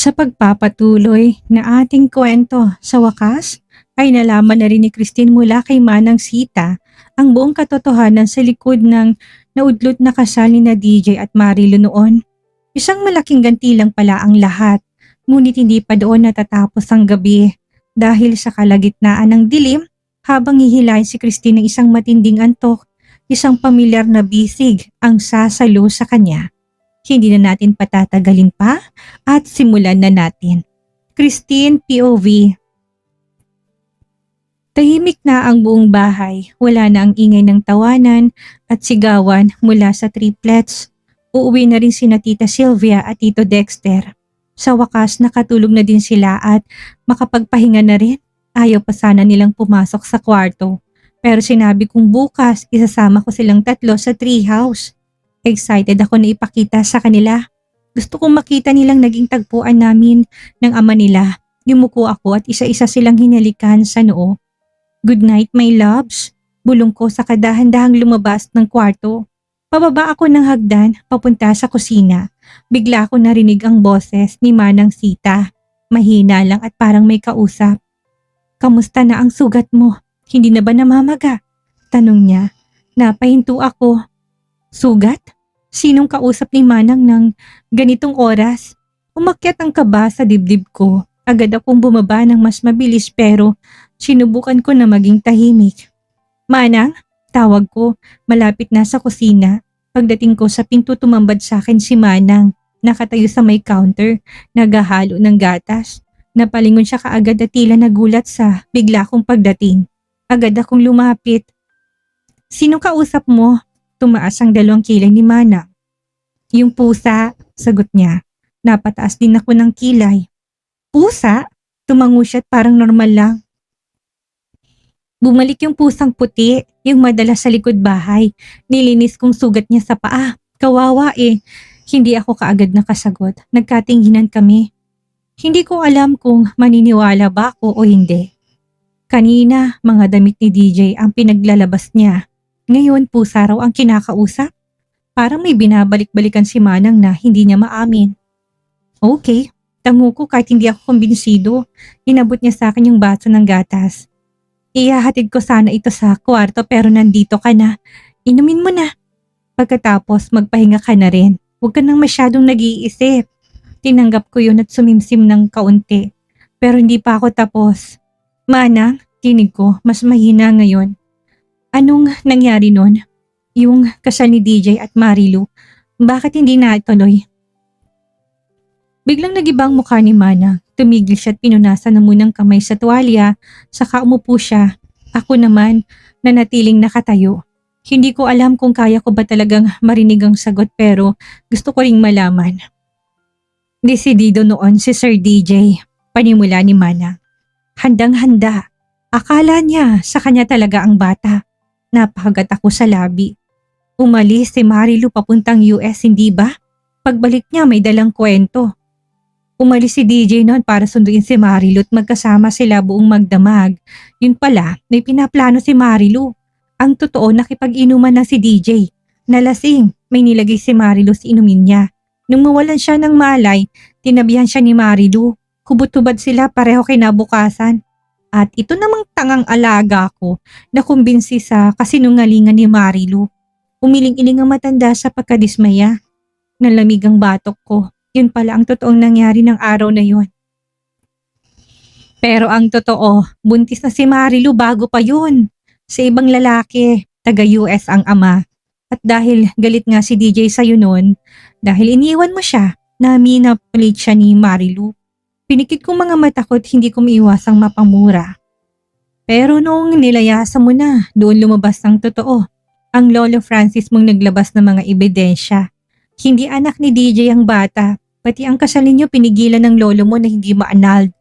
Sa pagpapatuloy na ating kwento, sa wakas ay nalaman na rin ni Christine mula kay Manang Sita ang buong katotohanan sa likod ng naudlot na kasal ni na DJ at Marilu noon. Isang malaking gantilang pala ang lahat, ngunit hindi pa doon natatapos ang gabi dahil sa kalagitnaan ng dilim habang hihilahin si Christine ng isang matinding antok, isang pamilyar na bisig ang sasalo sa kanya. Hindi na natin patatagalin pa at simulan na natin. Christine POV. Tahimik na ang buong bahay, wala na ang ingay ng tawanan at sigawan mula sa triplets. Uuwi na rin sina Tita Sylvia at Tito Dexter. Sa wakas nakatulog na din sila at makapagpahinga na rin. Ayaw pa sana nilang pumasok sa kwarto. Pero sinabi kong bukas isasama ko silang tatlo sa treehouse. Excited ako na ipakita sa kanila. Gusto kong makita nilang naging tagpuan namin ng ama nila. Yumuko ako at isa-isa silang hinalikan sa noo. Good night my loves. Bulong ko sa kadahan-dahang lumabas ng kwarto. Pababa ako ng hagdan papunta sa kusina. Bigla ko narinig ang boses ni Manang Sita. Mahina lang at parang may kausap. Kamusta na ang sugat mo? Hindi na ba namamaga? Tanong niya. Napahinto ako. Sugat? Sinong kausap ni Manang ng ganitong oras? Umakyat ang kaba sa dibdib ko. Agad akong bumaba ng mas mabilis pero sinubukan ko na maging tahimik. Manang? Tawag ko, malapit na sa kusina. Pagdating ko sa pinto tumambad sa akin si Manang. Nakatayo sa may counter, naghahalo ng gatas. Napalingon siya kaagad at tila nagulat sa bigla kong pagdating. Agad akong lumapit. Sinong kausap mo? Tumaas ang dalawang kilay ni Manang. Yung pusa, sagot niya. Napataas din ako ng kilay. Pusa? Tumango siya at parang normal lang. Bumalik yung pusang puti, yung madalas sa likod bahay. Nilinis kong sugat niya sa paa. Kawawa eh. Hindi ako kaagad nakasagot. Nagkatinginan kami. Hindi ko alam kung maniniwala ba ako o hindi. Kanina, mga damit ni DJ ang pinaglalabas niya. Ngayon, pusa raw ang kinakausap. Parang may binabalik-balikan si Manang na hindi niya maamin. Okay, tango ko kahit hindi ako kumbinsido. Inabot niya sa akin yung baso ng gatas. Ihahatid ko sana ito sa kwarto pero nandito ka na. Inumin mo na. Pagkatapos magpahinga ka na rin. Huwag ka nang masyadong nag-iisip. Tinanggap ko yun at sumimsim ng kaunti. Pero hindi pa ako tapos. Manang, tinig ko, mas mahina ngayon. Anong nangyari nun? Yung kasal ni DJ at Marilu, bakit hindi na ituloy? Biglang nagibang mukha ni Manang. Tumigil siya at pinunasan na munang kamay sa tuwalya, saka umupo siya. Ako naman, nanatiling nakatayo. Hindi ko alam kung kaya ko ba talagang marinig ang sagot pero gusto ko ring malaman. Desidido noon si Sir DJ, panimula ni Manang. Handang-handa. Akala niya sa kanya talaga ang bata. Napakagat ako sa labi. Umalis si Marilu papuntang US, hindi ba? Pagbalik niya may dalang kwento. Umalis si DJ noon para sunduin si Marilu at magkasama sila buong magdamag. Yun pala, may pinaplano si Marilu. Ang totoo nakipag-inuman na si DJ. Nalasing, may nilagay si Marilu sa inumin niya. Nung mawalan siya ng malay, tinabihan siya ni Marilu. Hubot-hubad sila pareho kinabukasan. At ito namang tangang alaga ko na kumbinsi sa kasinungalingan ni Marilu. Umiling-iling ang matanda sa pagkadismaya. Nalamig ang batok ko. Yun pala ang totoong nangyari ng araw na yun. Pero ang totoo, buntis na si Marilu bago pa yun. Sa ibang lalaki, taga-US ang ama. At dahil galit nga si DJ sa'yo nun, dahil iniwan mo siya, naminapulit siya ni Marilu. Pinikit kong mga mata ko at hindi ko maiwasang mapamura. Pero noong nilayasan mo na, doon lumabas ang totoo. Ang Lolo Francis mong naglabas ng mga ebidensya. Hindi anak ni DJ ang bata, pati ang kasal ninyo pinigilan ng lolo mo na hindi ma-annulled.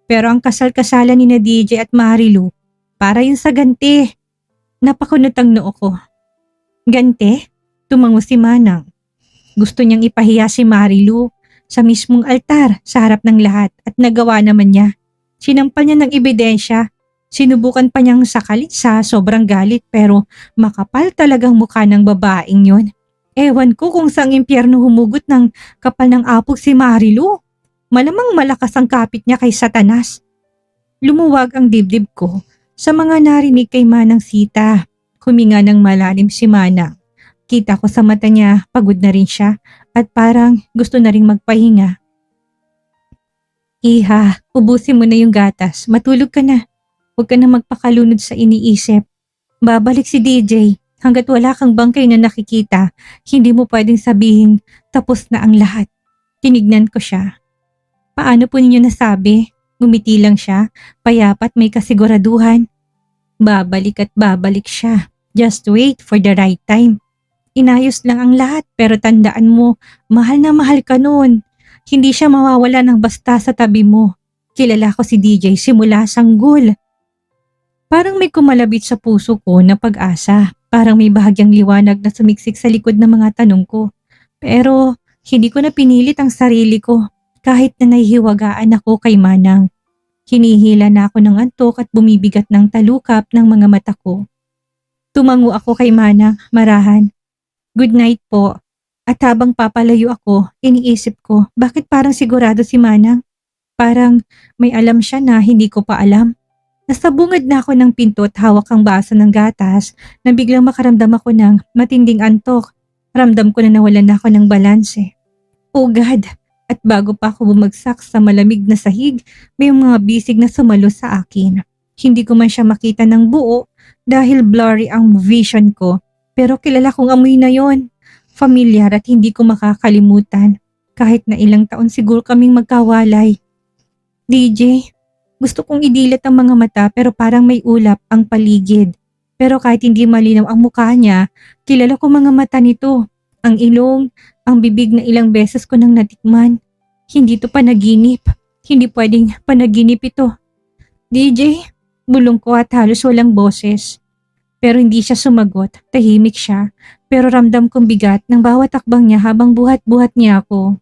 Pero ang kasal-kasalan ni na DJ at Marilu, para yun sa ganti. Napakunot ang noo ko. Ganti? Tumango si Manang. Gusto niyang ipahiya si Marilu sa mismong altar sa harap ng lahat at nagawa naman niya. Sinampal niya ng ebidensya. Sinubukan pa niyang sakalin sa sobrang galit pero makapal talagang mukha ng babaeng yun. Ewan ko kung saang impyerno humugot ng kapal ng apog si Marilu. Malamang malakas ang kapit niya kay Satanas. Lumuwag ang dibdib ko sa mga narinig kay Manang Sita. Huminga ng malalim si Manang. Kita ko sa mata niya, pagod na rin siya at parang gusto na ring magpahinga. Iha, ubusin mo na yung gatas. Matulog ka na. Huwag ka na magpakalunod sa iniisip. Babalik si DJ. Hanggat wala kang bangkay na nakikita, hindi mo pwedeng sabihin tapos na ang lahat. Tinignan ko siya. Paano po ninyo nasabi? Ngumiti lang siya, payapat may kasiguraduhan. Babalik at babalik siya. Just wait for the right time. Inayos lang ang lahat pero tandaan mo, mahal na mahal ka noon. Hindi siya mawawala ng basta sa tabi mo. Kilala ko si DJ simula sanggol. Parang may kumalabit sa puso ko na pag-asa. Parang may bahagyang liwanag na sumiksik sa likod ng mga tanong ko. Pero hindi ko na pinilit ang sarili ko kahit na nahihiwagaan ako kay Manang. Hinihila na ako ng antok at bumibigat ng talukap ng mga mata ko. Tumango ako kay Manang, marahan. Good night po. At habang papalayo ako, iniisip ko bakit parang sigurado si Manang. Parang may alam siya na hindi ko pa alam. Nasabungad na ako ng pinto at hawak ang baso ng gatas na biglang makaramdam ako ng matinding antok. Ramdam ko na nawalan na ako ng balanse. Oh God! At bago pa ako bumagsak sa malamig na sahig, may mga bisig na sumalo sa akin. Hindi ko man siya makita ng buo dahil blurry ang vision ko. Pero kilala kong amoy na yon. Familiar at hindi ko makakalimutan. Kahit na ilang taon siguro kaming magkawalay. DJ, gusto kong idilat ang mga mata pero parang may ulap ang paligid. Pero kahit hindi malinaw ang mukha niya, kilala ko mga mata nito. Ang ilong, ang bibig na ilang beses ko nang natikman. Hindi to panaginip. Hindi pwedeng panaginip ito. DJ, bulong ko at halos walang boses. Pero hindi siya sumagot. Tahimik siya. Pero ramdam kong bigat ng bawat takbang niya habang buhat-buhat niya ako.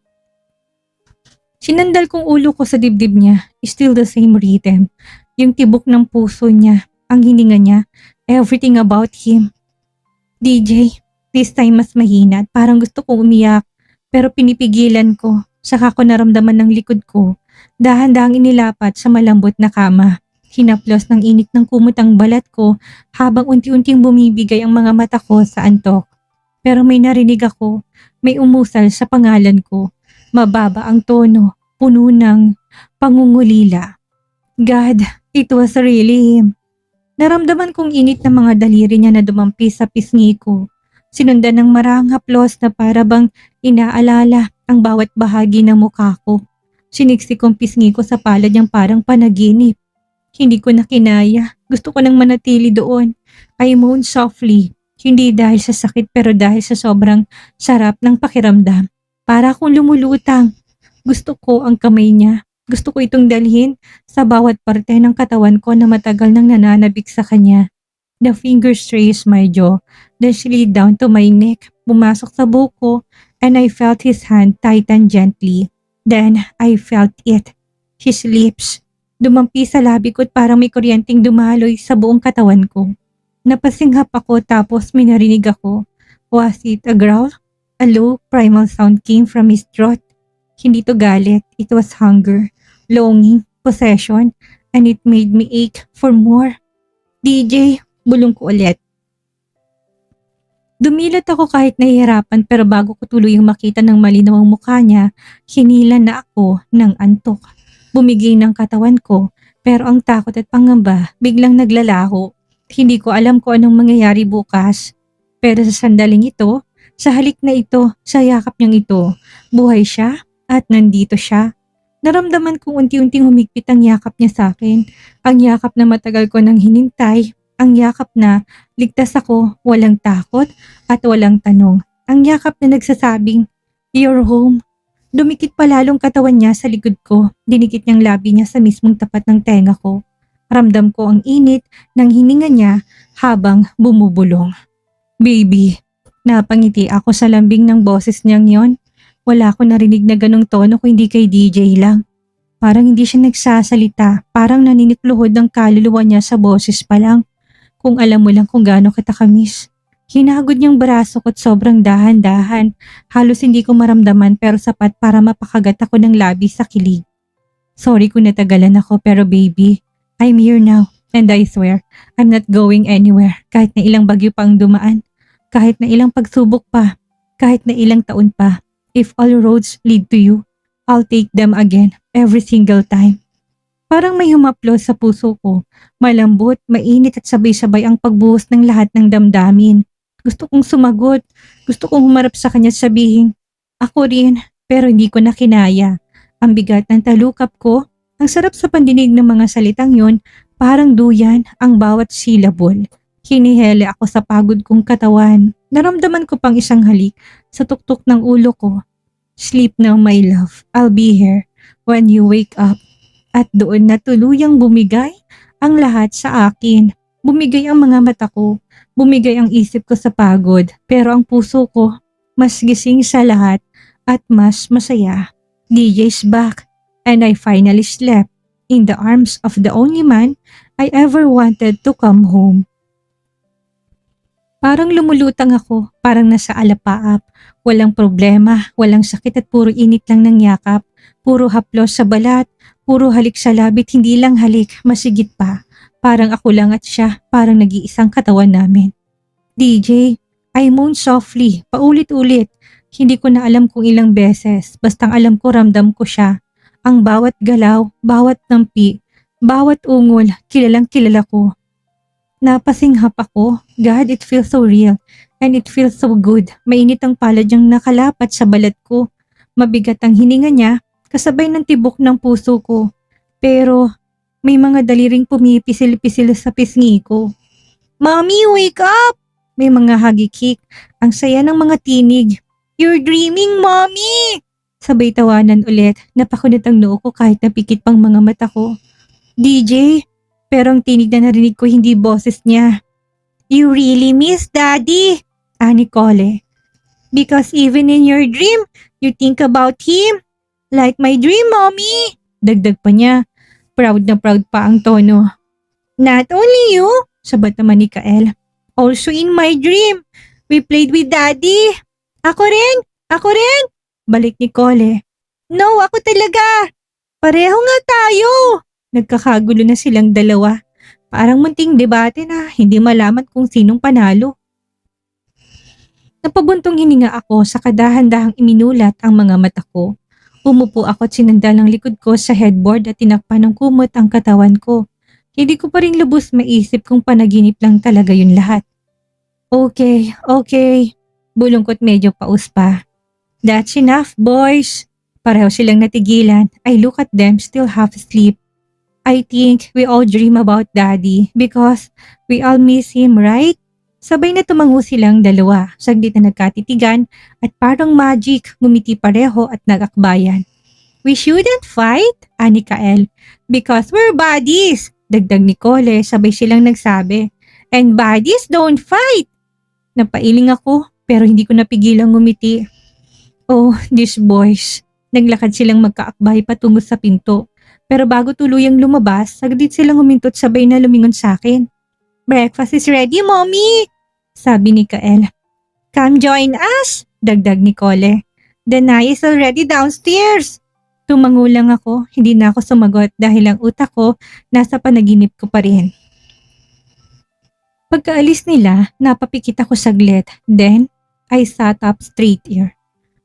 Sinandal kong ulo ko sa dibdib niya. Still the same rhythm. Yung tibok ng puso niya. Ang hininga niya. Everything about him. DJ, this time mas mahina at parang gusto kong umiyak. Pero pinipigilan ko. Saka ko naramdaman ng likod ko. Dahan-dahang inilapat sa malambot na kama. Hinaplos ng init ng kumot ang balat ko habang unti-unting bumibigay ang mga mata ko sa antok. Pero may narinig ako. May umusal sa pangalan ko. Mababa ang tono, puno ng pangungulila. God, it was really him. Naramdaman kong init ng mga daliri niya na dumampi sa pisngi ko. Sinundan ng marahang haplos na para bang inaalala ang bawat bahagi ng mukha ko. Siniksik kong pisngi ko sa palad niyang parang panaginip. Hindi ko na kinaya. Gusto ko nang manatili doon. I moaned softly. Hindi dahil sa sakit pero dahil sa sobrang sarap ng pakiramdam. Para akong lumulutang. Gusto ko ang kamay niya. Gusto ko itong dalhin sa bawat parte ng katawan ko na matagal nang nananabik sa kanya. The fingers traced my jaw, then slid down to my neck, pumasok sa buhok ko, and I felt his hand tighten gently. Then I felt it. His lips. Dumampi sa labi ko at parang may kuryenteng dumaloy sa buong katawan ko. Napasinghap ako tapos may narinig ako. Was it a growl? A low, primal sound came from his throat. Hindi to galit, it was hunger, longing, possession, and it made me ache for more. DJ, bulong ko ulit. Dumilat ako kahit nahihirapan pero bago ko tuluyang makita ng malinaw ang mukha niya, hinila na ako ng antok. Bumigay ng katawan ko pero ang takot at pangamba biglang naglalaho. Hindi ko alam kung anong mangyayari bukas. Pero sa sandaling ito, sa halik na ito, sa yakap niyang ito, buhay siya at nandito siya. Naramdaman kong unti-unting humigpit ang yakap niya sa akin. Ang yakap na matagal ko nang hinintay. Ang yakap na ligtas ako, walang takot at walang tanong. Ang yakap na nagsasabing, "You're home." Dumikit pa lalong katawan niya sa likod ko. Dinikit niyang labi niya sa mismong tapat ng tenga ko. Ramdam ko ang init ng hininga niya habang bumubulong. "Baby." Napangiti ako sa lambing ng boses niyang yon. Wala ko narinig na ganong tono kung hindi kay DJ lang. Parang hindi siya nagsasalita. Parang naninikluhod ng kaluluwa niya sa boses pa lang. Kung alam mo lang kung gaano kita kamiss. Hinagod niyang braso ko't sobrang dahan-dahan. Halos hindi ko maramdaman pero sapat para mapakagat ako ng labi sa kilig. Sorry kung natagalan ako pero baby, I'm here now and I swear I'm not going anywhere kahit na ilang bagyo pa ang dumaan, kahit na ilang pagsubok pa, kahit na ilang taon pa. If all roads lead to you, I'll take them again every single time. Parang may humaplos sa puso ko. Malambot, mainit at sabay-sabay ang pagbuhos ng lahat ng damdamin. Gusto kong sumagot. Gusto kong humarap sa kanya at sabihin, ako rin, pero hindi ko na kinaya. Ang bigat ng talukap ko, ang sarap sa pandinig ng mga salitang yon, parang duyan ang bawat syllable. Hinihele ako sa pagod kong katawan. Naramdaman ko pang isang halik sa tuktok ng ulo ko. Sleep now my love, I'll be here when you wake up. At doon na tuluyang bumigay ang lahat sa akin. Bumigay ang mga mata ko, bumigay ang isip ko sa pagod, pero ang puso ko mas gising sa lahat at mas masaya. DJ's back and I finally slept in the arms of the only man I ever wanted to come home. Parang lumulutang ako, parang nasa alapaap. Walang problema, walang sakit at puro init lang ng yakap. Puro haplos sa balat, puro halik sa labit, hindi lang halik, masigit pa. Parang ako lang at siya, parang nag-iisang katawan namin. DJ, I moaned softly, paulit-ulit. Hindi ko na alam kung ilang beses, bastang alam ko ramdam ko siya. Ang bawat galaw, bawat nampi, bawat ungol, kilalang kilala ko. Napasinghap ako. God, it feels so real. And it feels so good. Mainit ang palad niyang nakalapat sa balat ko. Mabigat ang hininga niya, kasabay ng tibok ng puso ko. Pero may mga daliring pumipisil-pisil sa pisngi ko. Mommy, wake up! May mga hagikik. Ang saya ng mga tinig. You're dreaming, Mommy! Sabay tawanan ulit. Napakunit ang noo ko kahit napikit pang mga mata ko. DJ, pero ang tinig na narinig ko hindi boses niya. You really miss Daddy, ani Cole. Because even in your dream, you think about him. Like my dream, Mommy. Dagdag pa niya. Proud na proud pa ang tono. Not only you, sabat naman ni Kael. Also in my dream, we played with Daddy. Ako rin, ako rin. Balik ni Cole. No, ako talaga. Pareho nga tayo. Nagkakagulo na silang dalawa. Parang munting debate na hindi malaman kung sinong panalo. Napabuntong hininga ako sa kadahan-dahang iminulat ang mga mata ko. Umupo ako at sinandal ang likod ko sa headboard at tinakpan ng kumot ang katawan ko. Hindi ko pa rin lubos maisip kung panaginip lang talaga yun lahat. Okay, okay. Bulong ko't medyo paus pa. That's enough, boys. Pareho silang natigilan. I look at them still half asleep. I think we all dream about Daddy because we all miss him, right? Sabay na tumango silang dalawa, saglit na nagkatitigan at parang magic, ngumiti pareho at nagakbayan. We shouldn't fight, ani Kael, because we're buddies, dagdag ni Cole, sabay silang nagsabi. And buddies don't fight. Napailing ako pero hindi ko napigilang ngumiti. Oh, these boys. Naglakad silang magkaakbay patungo sa pinto. Pero bago tuluyang lumabas, saglit silang humintot sabay na lumingon sa akin. Breakfast is ready, Mommy! Sabi ni Kael. Come join us! Dagdag ni Cole. The Nai is already downstairs! Tumango lang ako, hindi na ako sumagot dahil ang utak ko nasa panaginip ko pa rin. Pagkaalis nila, napapikit ako saglit. Then, I sat up straighter.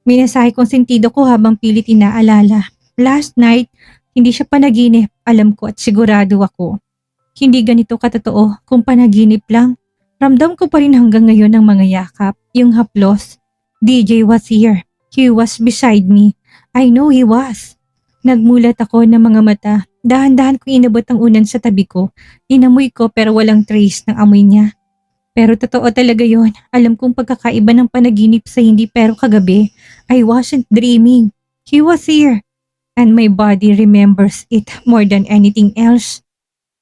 Minasahe kong sentido ko habang pilit inaalala. Last night, hindi siya panaginip, alam ko at sigurado ako. Hindi ganito katotoo kung panaginip lang. Ramdam ko pa rin hanggang ngayon ang mga yakap, yung haplos. DJ was here. He was beside me. I know he was. Nagmulat ako ng mga mata. Dahan-dahan kong inabot ang unan sa tabi ko. Inamoy ko pero walang trace ng amoy niya. Pero totoo talaga yon. Alam kong pagkakaiba ng panaginip sa hindi pero kagabi. I wasn't dreaming. He was here. And my body remembers it more than anything else.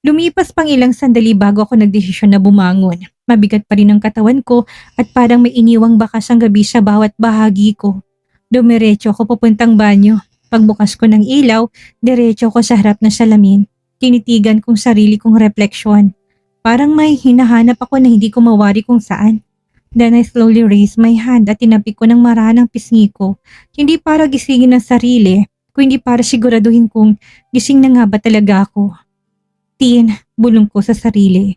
Lumipas pang ilang sandali bago ako nagdesisyon na bumangon. Mabigat pa rin ang katawan ko at parang may iniwang bakas ang gabi sa bawat bahagi ko. Dumiretso ako papuntang banyo. Pagbukas ko ng ilaw, diretso ko sa harap ng salamin. Tinitigan kong sarili kong refleksyon. Parang may hinahanap ako na hindi ko mawari kung saan. Then I slowly raised my hand at tinabi ko ng marahan ang pisngi ko. Hindi para gisingin ang sarili, kundi para siguraduhin kong gising na nga ba talaga ako. Tin, bulong ko sa sarili.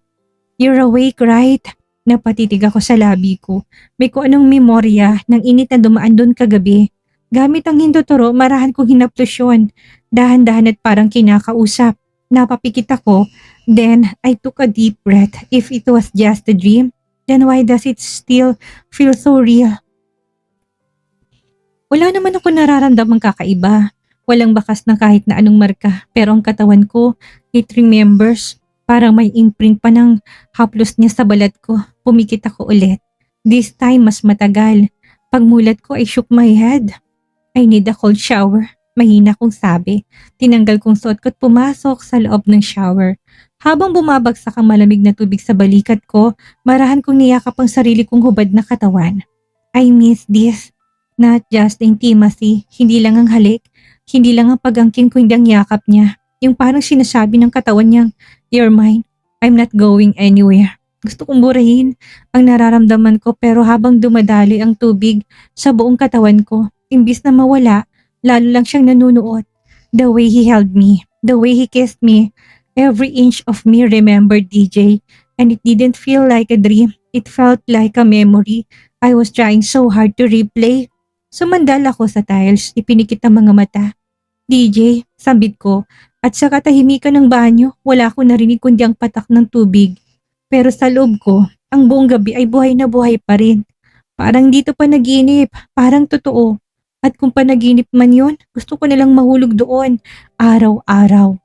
You're awake, right? Napatitig ako sa labi ko. May kung anong memorya ng init na dumaan doon kagabi. Gamit ang hindotoro, marahan kong hinaplos yun. Dahan-dahan at parang kinakausap. Napapikit ako. Then I took a deep breath. If it was just a dream, then why does it still feel so real? Wala naman ako nararamdamang kakaiba. Walang bakas na kahit na anong marka. Pero ang katawan ko, it remembers. Parang may imprint pa ng haplos niya sa balat ko. Pumikit ako ulit. This time mas matagal. Pagmulat ko I shook my head. I need a cold shower. Mahina kong sabi. Tinanggal kong suot ko at pumasok sa loob ng shower. Habang bumabagsak ang malamig na tubig sa balikat ko, marahan kong niyakap ang sarili kong hubad na katawan. I miss this. Not just intimacy, hindi lang ang halik, hindi lang ang pagangkin ko, hindi ang yakap niya. Yung parang sinasabi ng katawan niyang, "You're mine, I'm not going anywhere." Gusto kong burahin ang nararamdaman ko pero habang dumadali ang tubig sa buong katawan ko, imbis na mawala, lalo lang siyang nanunuot. The way he held me, the way he kissed me, every inch of me remembered DJ, and it didn't feel like a dream. It felt like a memory I was trying so hard to replay. Sumandal ako sa tiles, ipinikit ang mga mata. DJ, sambit ko, at sa katahimikan ng banyo, wala akong narinig kundi ang patak ng tubig. Pero sa loob ko, ang buong gabi ay buhay na buhay pa rin. Parang dito pa naginip, parang totoo. At kung panaginip man yun, gusto ko nalang mahulog doon, araw-araw.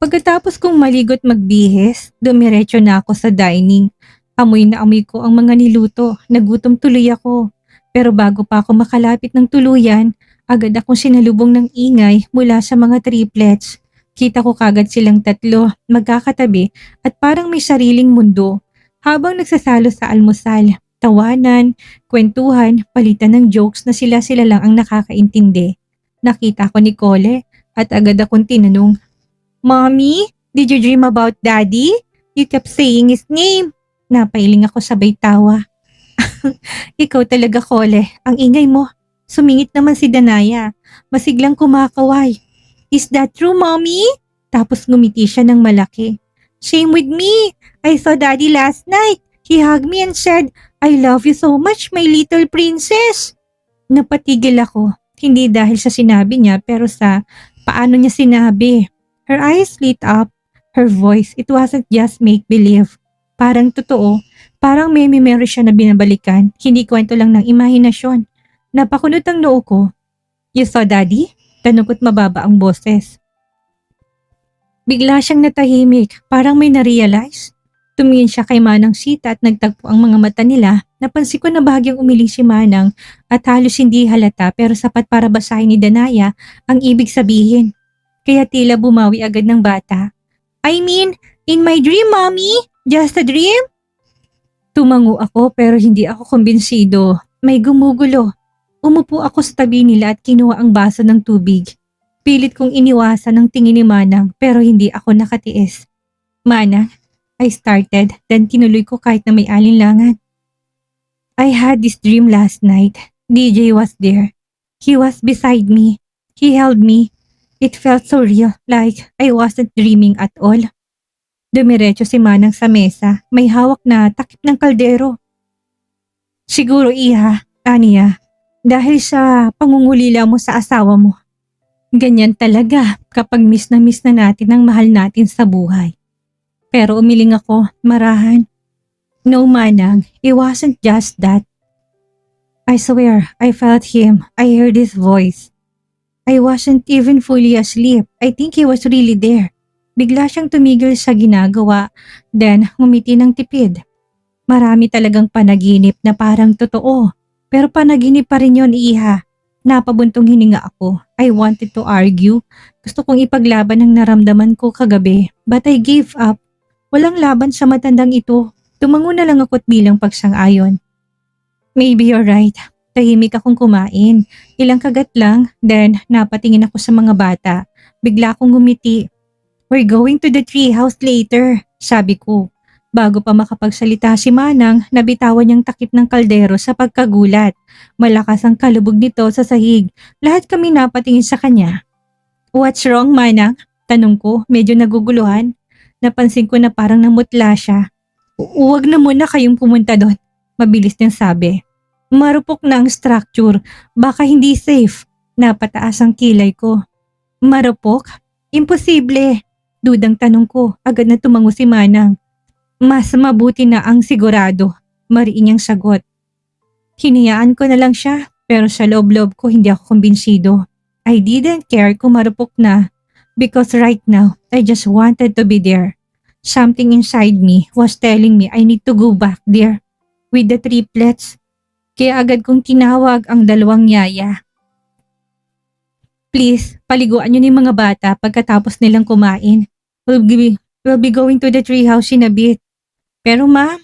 Pagkatapos kong maligot magbihis, dumiretso na ako sa dining. Amoy na amoy ko ang mga niluto, nagutom tuloy ako. Pero bago pa ako makalapit ng tuluyan, agad akong sinalubong ng ingay mula sa mga triplets. Kita ko kagad silang tatlo, magkakatabi at parang may sariling mundo. Habang nagsasalo sa almusal, tawanan, kwentuhan, palitan ng jokes na sila lang ang nakakaintindi. Nakita ko ni Cole at agad akong tinanong, "Mommy, did you dream about Daddy? You kept saying his name." Napailing ako sabay tawa. Ikaw talaga, Cole, ang ingay mo. Sumingit naman si Danaya. Masiglang kumakaway. "Is that true, Mommy?" Tapos ngumiti siya ng malaki. "Same with me. I saw Daddy last night. He hugged me and said, 'I love you so much, my little princess.'" Napatigil ako. Hindi dahil sa sinabi niya pero sa paano niya sinabi. Her eyes lit up. Her voice, it wasn't just make-believe. Parang totoo. Parang may memory siya na binabalikan. Hindi kwento lang ng imahinasyon. Napakunot ang noo ko. "You saw Daddy?" Tanong ko't mababa ang boses. Bigla siyang natahimik, parang may na-realize. Tumingin siya kay Manang Sita at nagtagpo ang mga mata nila. Napansin ko na bahagyang umiling si Manang at halos hindi halata pero sapat para basahin ni Danaya ang ibig sabihin. Kaya tila bumawi agad ng bata. "I mean, in my dream, Mommy? Just a dream?" Tumango ako pero hindi ako kumbinsido. May gumugulo. Umupo ako sa tabi nila at kinuha ang baso ng tubig. Pilit kong iniwasan ang tingin ni Manang pero hindi ako nakatiis. "Manang," I started, then tinuloy ko kahit na may alinlangan. "I had this dream last night. DJ was there. He was beside me. He held me. It felt so real, like I wasn't dreaming at all." Dumiretso si Manang sa mesa, may hawak na takip ng kaldero. "Siguro, Iha, aniya, dahil sa pangungulila mo sa asawa mo. Ganyan talaga kapag miss na natin ang mahal natin sa buhay." Pero umiling ako, marahan. "No, Manang, it wasn't just that. I swear, I felt him. I heard his voice. I wasn't even fully asleep. I think he was really there." Bigla siyang tumigil sa ginagawa, then ngumiti ng tipid. "Marami talagang panaginip na parang totoo. Pero panaginip pa rin yun, Iha." Napabuntong hininga ako. I wanted to argue. Gusto kong ipaglaban ang naramdaman ko kagabi. But I gave up. Walang laban sa matandang ito. Tumango na lang ako't bilang pagsang-ayon. "Maybe you're right." Tahimik akong kumain. Ilang kagat lang, then napatingin ako sa mga bata. Bigla akong ngumiti. "We're going to the tree house later," sabi ko. Bago pa makapagsalita si Manang, nabitawan niyang takip ng kaldero sa pagkagulat. Malakas ang kalubog nito sa sahig. Lahat kami napatingin sa kanya. "What's wrong, Manang?" Tanong ko, medyo naguguluhan. Napansin ko na parang namutla siya. "Huwag na muna kayong pumunta doon," mabilis niyang sabi. "Marupok na ang structure, baka hindi safe." Napataas ang kilay ko. "Marupok? Imposible." Dudang tanong ko, agad na tumango si Manang. "Mas mabuti na ang sigurado," mariin niyang sagot. Hinayaan ko na lang siya, pero sa loob-loob ko hindi ako kumbinsido. I didn't care kung marupok na, because right now, I just wanted to be there. Something inside me was telling me I need to go back there with the triplets. Kaya agad kong tinawag ang dalawang yaya. "Please, paliguan niyo ni mga bata pagkatapos nilang kumain. We'll be going to the treehouse in a bit." "Pero ma,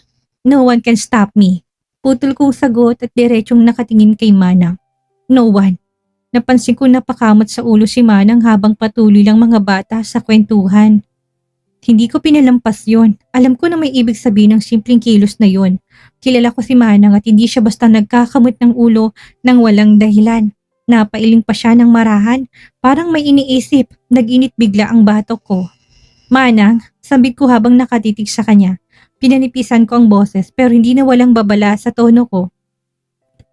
no one can stop me." Putol kong sagot at diretsong nakatingin kay Manang. No one. Napansin ko napakamot sa ulo si Manang habang patuloy lang mga bata sa kwentuhan. Hindi ko pinalampas yon. Alam ko na may ibig sabihin ng simpleng kilos na yon. Kilala ko si Manang at hindi siya basta nagkakamot ng ulo nang walang dahilan. Napailing pa siya ng marahan, parang may iniisip. Nag-init bigla ang batok ko. "Manang," sambit ko habang nakatitig sa kanya. Pinanipisan ko ang boses pero hindi na walang babala sa tono ko.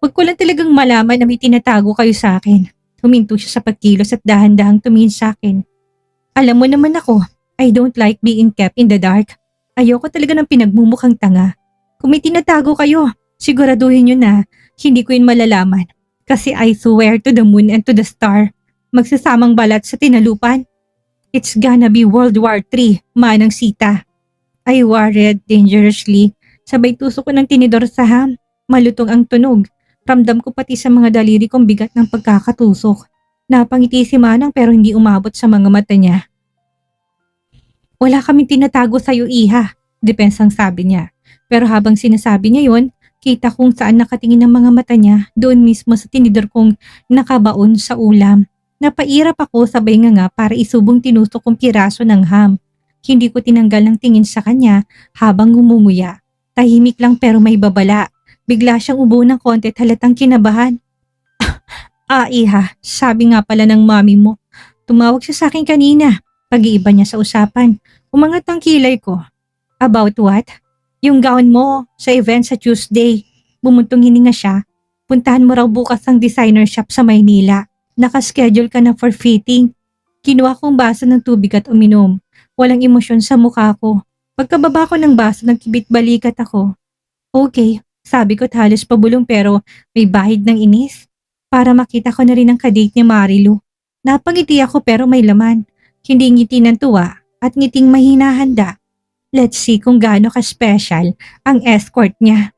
"Huwag ko lang talagang malaman na may tinatago kayo sa akin." Huminto siya sa pagkilos at dahan-dahang tumingin sa akin. "Alam mo naman ako, I don't like being kept in the dark. Ayoko talaga ng pinagmumukhang tanga. Kung may tinatago kayo, siguraduhin nyo na hindi ko yun malalaman. Kasi I swear to the moon and to the star, magsasamang balat sa tinalupan. It's gonna be World War III, Manang Sita." I worried dangerously. Sabay tusok ko ng tinidor sa ham. Malutong ang tunog. Ramdam ko pati sa mga daliri kong bigat ng pagkakatusok. Napangiti si Manang pero hindi umabot sa mga mata niya. "Wala kaming tinatago sa'yo, Iha," depensang sabi niya. Pero habang sinasabi niya yon, kita kung saan nakatingin ang mga mata niya doon mismo sa tinidor kong nakabaon sa ulam. Napairap ako sabay nga para isubong tinusok kong piraso ng ham. Hindi ko tinanggal ng tingin sa kanya habang ngumumuya. Tahimik lang pero may babala. Bigla siyang ubo ng konti at halatang kinabahan. Iha, sabi nga pala ng mami mo. Tumawag siya sa akin kanina. Pag-iiba niya sa usapan. Umangat ang kilay ko. About what? Yung gown mo sa event sa Tuesday. Bumuntong hininga siya. Puntahan mo raw bukas ang designer shop sa Maynila. Nakaschedule ka na for fitting. Kinuha kong baso ng tubig at uminom. Walang emosyon sa mukha ko. Pagkababa ko ng baso, nagkibit balikat ako. "Okay," sabi ko't halos pabulong pero may bahid ng inis. Para makita ko na rin ang kadate ni Marilu. Napangiti ako pero may laman. Hindi ngiti ng tuwa at ngiting mahinahanda. Let's see kung gaano ka-special ang escort niya.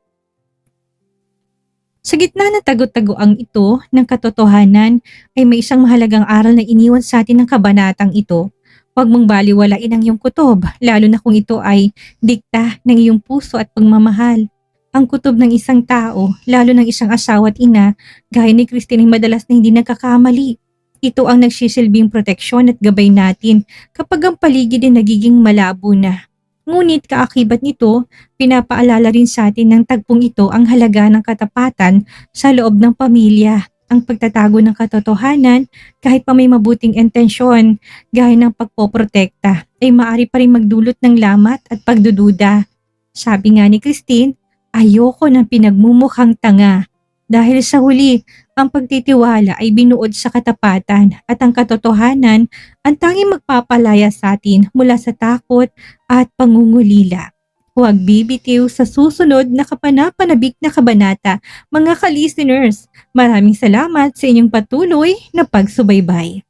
Sa gitna ng tago-tagoang ito ng katotohanan ay may isang mahalagang aral na iniwan sa atin ng kabanatang ito. Huwag mong baliwalain ang iyong kutob, lalo na kung ito ay dikta ng iyong puso at pagmamahal. Ang kutob ng isang tao, lalo ng isang asawa at ina, gaya ni Christine ay madalas na hindi nagkakamali. Ito ang nagsisilbing proteksyon at gabay natin kapag ang paligid ay nagiging malabo na. Ngunit kaakibat nito, pinapaalala rin sa atin ng tagpong ito ang halaga ng katapatan sa loob ng pamilya. Ang pagtatago ng katotohanan, kahit pa may mabuting intensyon, gaya ng pagpoprotekta, ay maaari pa rin magdulot ng lamat at pagdududa. Sabi nga ni Christine, ayoko ng pinagmumukhang tanga. Dahil sa huli, ang pagtitiwala ay binuod sa katapatan at ang katotohanan ang tanging magpapalaya sa atin mula sa takot at pangungulila. Huwag bibitiw sa susunod na kapanapanabik na kabanata, mga ka-listeners. Maraming salamat sa inyong patuloy na pagsubaybay.